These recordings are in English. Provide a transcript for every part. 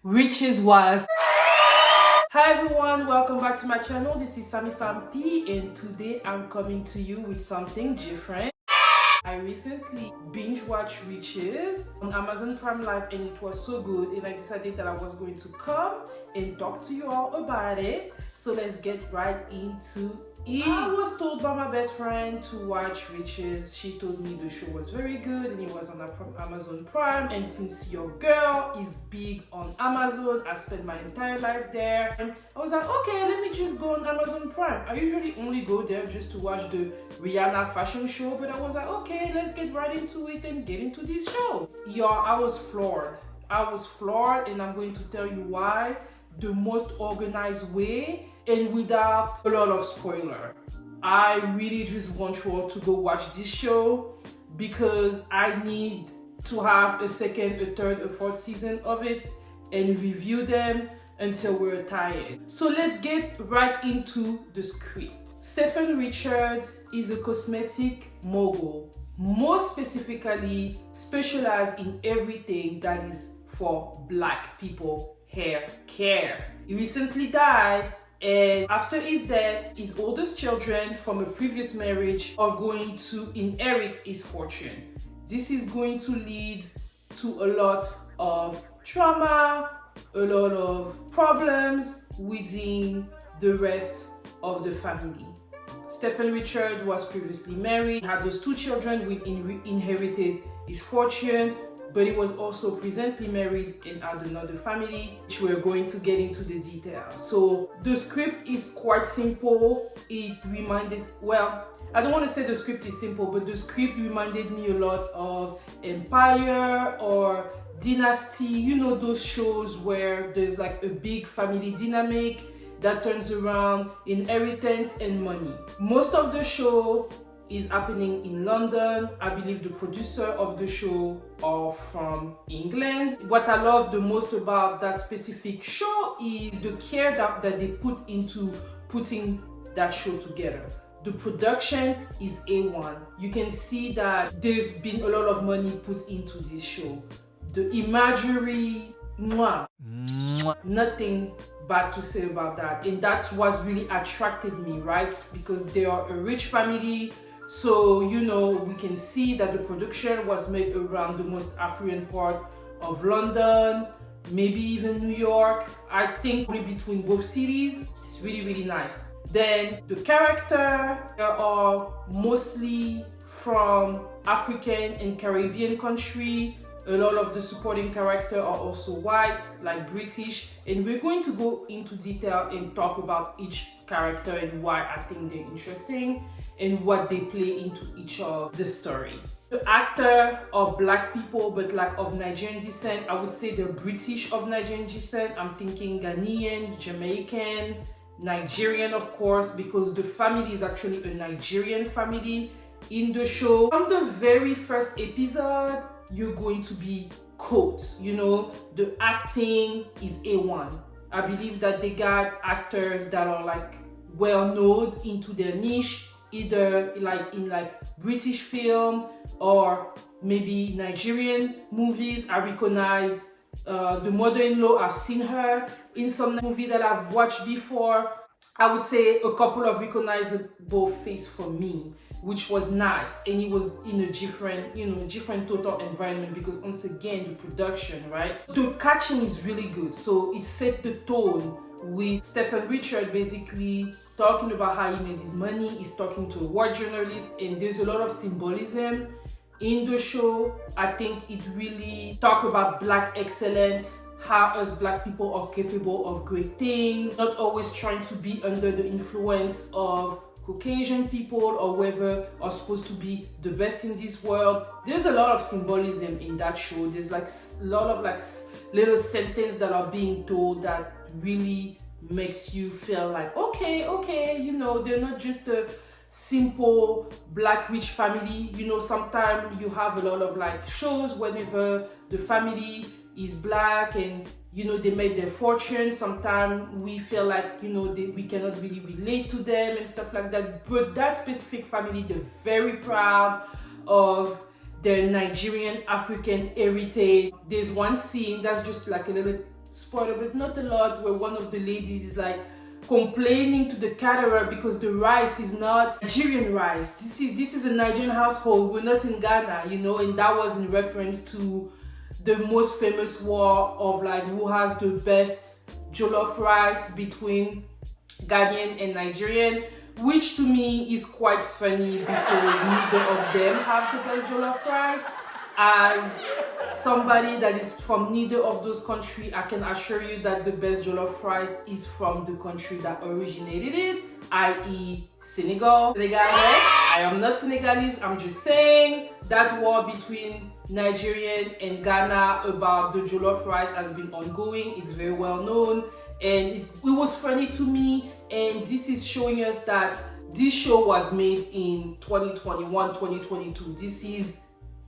Riches was. Hi everyone, welcome back to my channel. This is Sammy P, and today I'm coming to you with something different. I recently binge watched Riches on Amazon Prime Live and it was so good, and I decided that I was going to come and talk to you all about it. So let's get right into it. I was told by my best friend to watch Riches. She told me the show was very good and it was on Amazon Prime, and since your girl is big on Amazon, I spent my entire life there, and I was like, okay, let me just go on Amazon Prime. I usually only go there just to watch the Rihanna fashion show, but I was like, okay, let's get right into it and get into this show. Y'all, I was floored, and I'm going to tell you why the most organized way and without a lot of spoiler. I really just want you all to go watch this show because I need to have a second, a third, a fourth season of it and review them until we're tired. So let's get right into the script. Stephen Richard is a cosmetic mogul, most specifically specialized in everything that is for Black people hair care. He recently died, and after his death, his oldest children from a previous marriage are going to inherit his fortune. This is going to lead to a lot of trauma, a lot of problems within the rest of the family. Stephen Richard was previously married, had those two children who inherited his fortune, but he was also presently married and had another family, which we're going to get into the details. So the script is quite simple. It reminded, well, I don't want to say the script is simple, but the script reminded me a lot of Empire or Dynasty. You know, those shows where there's like a big family dynamic that turns around inheritance and money. Most of the show is happening in London. I believe the producer of the show are from England. What I love the most about that specific show is the care that they put into putting that show together. The production is A1. You can see that there's been a lot of money put into this show. The imagery, nothing bad to say about that. And that's what's really attracted me, right? Because they are a rich family. So, you know, we can see that the production was made around the most affluent part of London, maybe even New York. I think probably between both cities. It's really, really nice. Then the characters are mostly from African and Caribbean country. A lot of the supporting characters are also white, like British, and we're going to go into detail and talk about each character and why I think they're interesting and what they play into each of the story. The actors are Black people, but like of Nigerian descent. I would say they're British of Nigerian descent. I'm thinking Ghanaian, Jamaican, Nigerian, of course, because the family is actually a Nigerian family in the show. From the very first episode, you're going to be caught. You know, the acting is A1. I believe that they got actors that are like well known into their niche, either like in like British film or maybe Nigerian movies. I recognize the mother-in-law. I've seen her in some movie that I've watched before. I would say a couple of recognizable faces for me, which was nice, and it was in a different, different total environment because once again, the production, right? The catching is really good. So it set the tone with Stephen Richard basically talking about how he made his money. He's talking to a war journalist, and there's a lot of symbolism in the show. I think it really talks about Black excellence, how us Black people are capable of great things, not always trying to be under the influence of Caucasian people or whoever are supposed to be the best in this world. There's a lot of symbolism in that show. There's like a lot of like little sentences that are being told that really makes you feel like, okay, you know, they're not just a simple Black rich family. You know, sometimes you have a lot of like shows whenever the family is Black and, you know, they made their fortune. Sometimes we feel like, you know, we cannot really relate to them and stuff like that. But that specific family, they're very proud of their Nigerian African heritage. There's one scene that's just like a little spoiler, but not a lot, where one of the ladies is like complaining to the caterer because the rice is not Nigerian rice. This is a Nigerian household. We're not in Ghana, you know, and that was in reference to the most famous war of like who has the best jollof rice between Ghanaian and Nigerian, which to me is quite funny because neither of them have the best jollof rice. As somebody that is from neither of those countries, I can assure you that the best jollof rice is from the country that originated it, i.e. Senegal. I am not Senegalese, I'm just saying that war between Nigerian and Ghana about the jollof rice has been ongoing. It's very well known, and it was funny to me, and this is showing us that this show was made in 2021, 2022. This is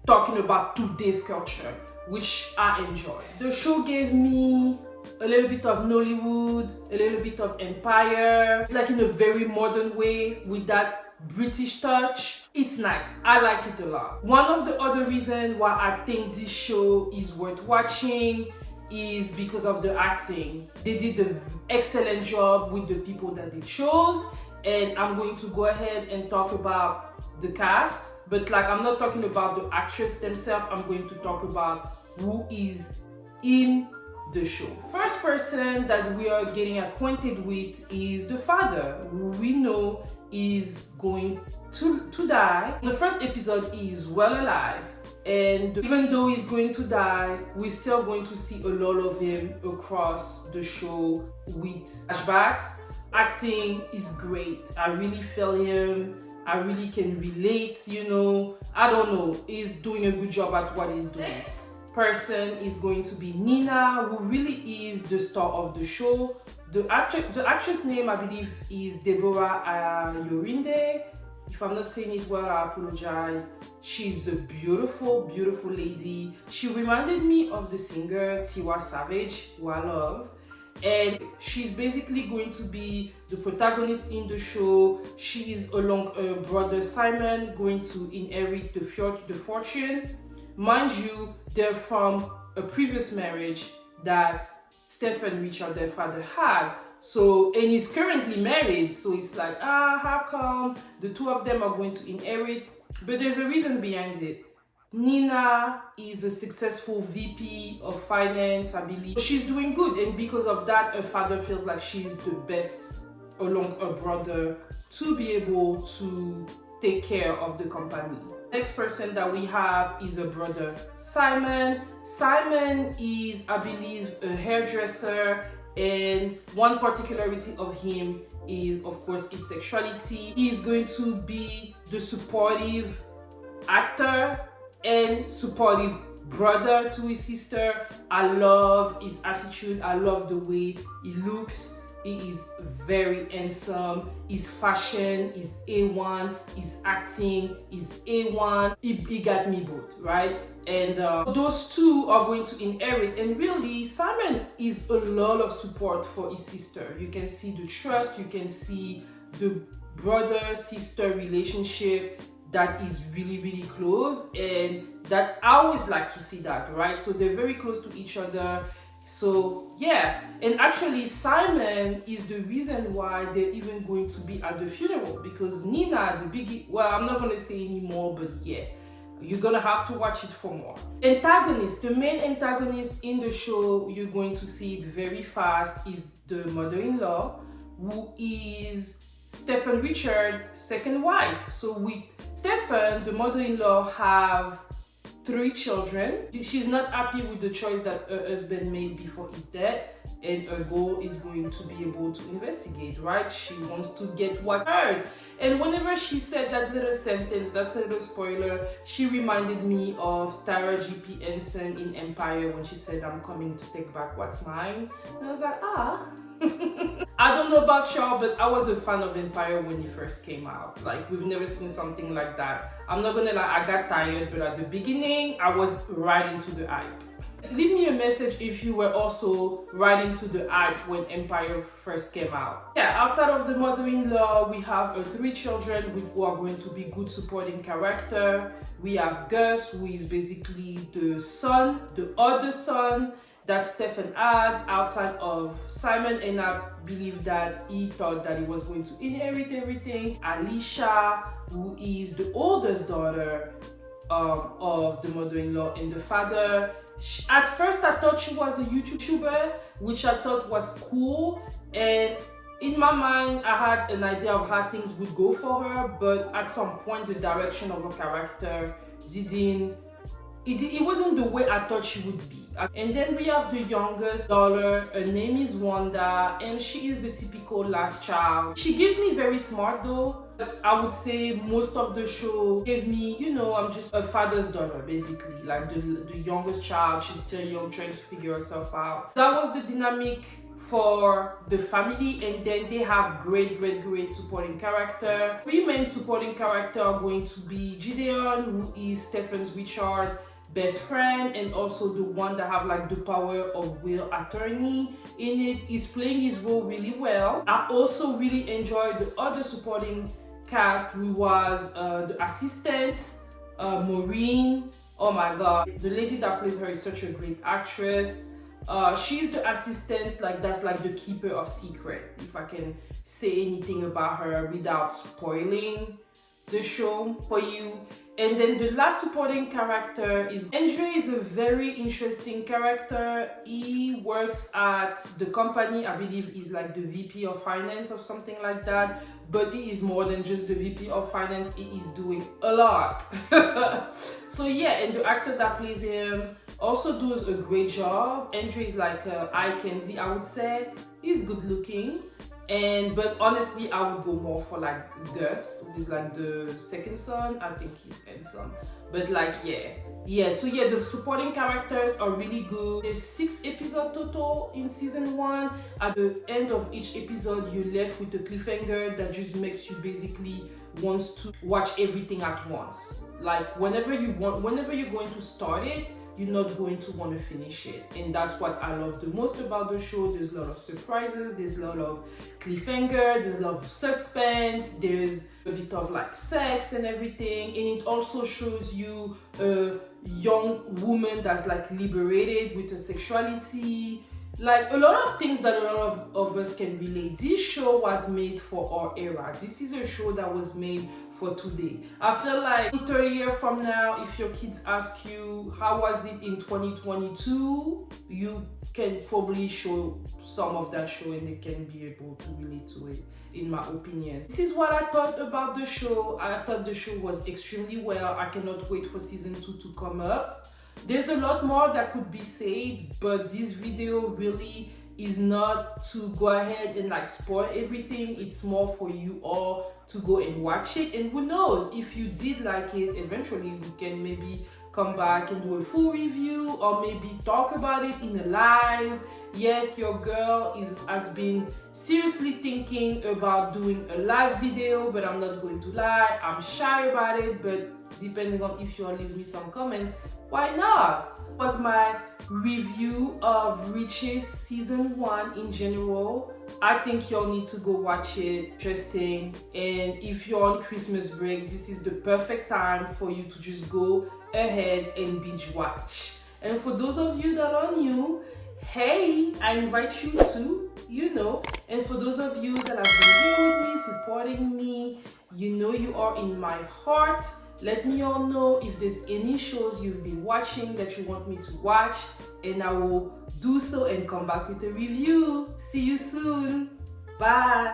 talking about today's culture, which I enjoy. The show gave me a little bit of Nollywood, a little bit of Empire, like in a very modern way with that British touch. It's nice. I like it a lot. One of the other reasons why I think this show is worth watching is because of the acting. They did an excellent job with the people that they chose, and I'm going to go ahead and talk about the cast, but like I'm not talking about the actress themselves, I'm going to talk about who is in the show. First person that we are getting acquainted with is the father, who we know is going to die. The first episode is well alive, and even though he's going to die, we're still going to see a lot of him across the show with flashbacks. Acting is great. I really feel him. I really can relate, you know. I don't know. He's doing a good job at what he's doing. Next person is going to be Nina, who really is the star of the show. The actress name, I believe, is Deborah Ayorinde. If I'm not saying it well, I apologize. She's a beautiful, beautiful lady. She reminded me of the singer Tiwa Savage, who I love. And she's basically going to be the protagonist in the show. She is along her brother Simon, going to inherit the fortune. Mind you, they're from a previous marriage that Stephen Richard, their father, had. So, and he's currently married, so it's like, how come the two of them are going to inherit? But there's a reason behind it. Nina is a successful VP of finance, I believe. She's doing good, and because of that, her father feels like she's the best along her brother to be able to take care of the company. Next person that we have is a brother, Simon. Simon is, I believe, a hairdresser, and one particularity of him is, of course, his sexuality. He's going to be the supportive actor and supportive brother to his sister. I love his attitude. I love the way he looks. He is very handsome. His fashion is A1. His acting is A1. He got me both, right? And those two are going to inherit. And really, Simon is a lot of support for his sister. You can see the trust. You can see the brother-sister relationship that is really, really close, and that I always like to see that, right? So they're very close to each other. So yeah, and actually Simon is the reason why they're even going to be at the funeral, because Nina, the biggie, well, I'm not gonna say anymore, but yeah, you're gonna have to watch it for more. Antagonist, the main antagonist in the show, you're going to see it very fast, is the mother-in-law, who is Stephen Richard's second wife. So with Stephen, the mother-in-law have 3 children. She's not happy with the choice that her husband made before his death, and her goal is going to be able to investigate, right? She wants to get what's hers. And whenever she said that little sentence, that's a little spoiler, she reminded me of Tara G.P. Henson in Empire when she said, "I'm coming to take back what's mine." And I was like, I don't know about y'all, but I was a fan of Empire when it first came out. Like, we've never seen something like that. I'm not gonna lie, I got tired, but at the beginning, I was right into the hype. Leave me a message if you were also right into the hype when Empire first came out. Yeah, outside of the mother-in-law, we have 3 children who are going to be good supporting character. We have Gus, who is basically the son, the other son, that Stefan had outside of Simon, and I believe that he thought that he was going to inherit everything. Alicia, who is the oldest daughter of the mother-in-law and the father. At first I thought she was a YouTuber, which I thought was cool, and in my mind I had an idea of how things would go for her, but at some point the direction of her character it wasn't the way I thought she would be. And then we have the youngest daughter. Her name is Wanda, and she is the typical last child. She gives me very smart though. I would say most of the show gave me, you know, I'm just a father's daughter basically, like the youngest child. She's still young, trying to figure herself out. That was the dynamic for the family. And then they have great supporting character. Three main supporting character are going to be Gideon, who is Stefan's Richard best friend, and also the one that have like the power of will attorney in it. He's playing his role really well. I also really enjoyed the other supporting cast, who was the assistant, Maureen. Oh my god, the lady that plays her is such a great actress. She's the assistant, like that's like the keeper of secret, if I can say anything about her without spoiling the show for you. And then the last supporting character is Andre. Is a very interesting character. He works at the company, I believe he's like the VP of finance or something like that, but he is more than just the VP of finance. He is doing a lot. So yeah, and the actor that plays him also does a great job. Andre is like eye candy, I would say. He's good looking. But honestly, I would go more for like Gus, who is like the second son. I think he's handsome, but like so yeah, the supporting characters are really good. There's 6 episodes total in season 1. At the end of each episode, you're left with a cliffhanger that just makes you basically wants to watch everything at once. Like whenever you're going to start it, you're not going to want to finish it. And that's what I love the most about the show. There's a lot of surprises, there's a lot of cliffhanger, there's a lot of suspense, there's a bit of like sex and everything. And it also shows you a young woman that's like liberated with her sexuality. Like a lot of things that a lot of us can relate. This show was made for our era. This is a show that was made for today. I feel like 30 years from now, if your kids ask you how was it in 2022, you can probably show some of that show and they can be able to relate to it, in my opinion. This is what I thought about the show. I thought the show was extremely well. I cannot wait for season 2 to come up. There's a lot more that could be said, but this video really is not to go ahead and like spoil everything. It's more for you all to go and watch it, and who knows, if you did like it, eventually we can maybe come back and do a full review, or maybe talk about it in a live. Yes, your girl has been seriously thinking about doing a live video, but I'm not going to lie, I'm shy about it. But depending on if you all leave me some comments, why not? Was my review of Riches season 1 in general. I think y'all need to go watch it. Interesting. And if you're on Christmas break, this is the perfect time for you to just go ahead and binge watch. And for those of you that are new, hey, I invite you to, you know. And for those of you that have been here with me, supporting me, you know you are in my heart. Let me all know if there's any shows you've been watching that you want me to watch, and I will do so and come back with a review. See you soon. Bye.